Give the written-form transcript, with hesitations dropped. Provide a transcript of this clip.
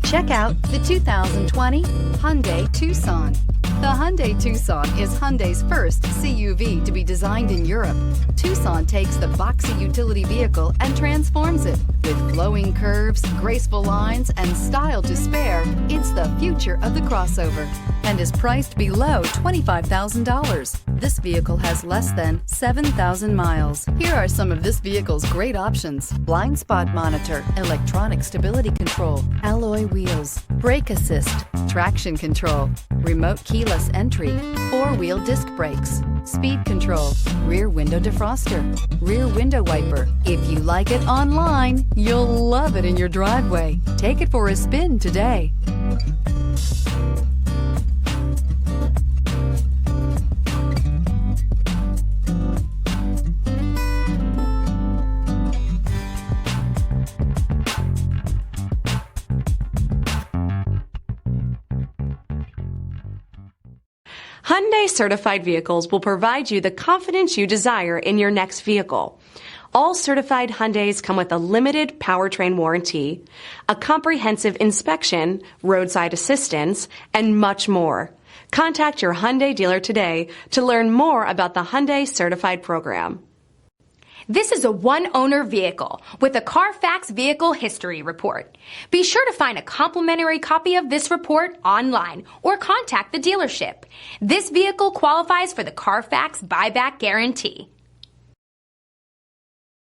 Check out the 2020 Hyundai Tucson. The Hyundai Tucson is Hyundai's first CUV to be designed in Europe. Tucson takes the boxy utility vehicle and transforms it. With flowing curves, graceful lines, and style to spare, it's the future of the crossover and is priced below $25,000. This vehicle has less than 7,000 miles. Here are some of this vehicle's great options: blind spot monitor, electronic stability control, alloy wheels, brake assist, traction control, remote keyless entry, four-wheel disc brakes, speed control, rear window defroster, rear window wiper. If you like it online, you'll love it in your driveway. Take it for a spin today. Hyundai certified vehicles will provide you the confidence you desire in your next vehicle. All certified Hyundais come with a limited powertrain warranty, a comprehensive inspection, roadside assistance, and much more. Contact your Hyundai dealer today to learn more about the Hyundai Certified Program. This is a one-owner vehicle with a CARFAX Vehicle History Report. Be sure to find a complimentary copy of this report online or contact the dealership. This vehicle qualifies for the CARFAX Buyback Guarantee.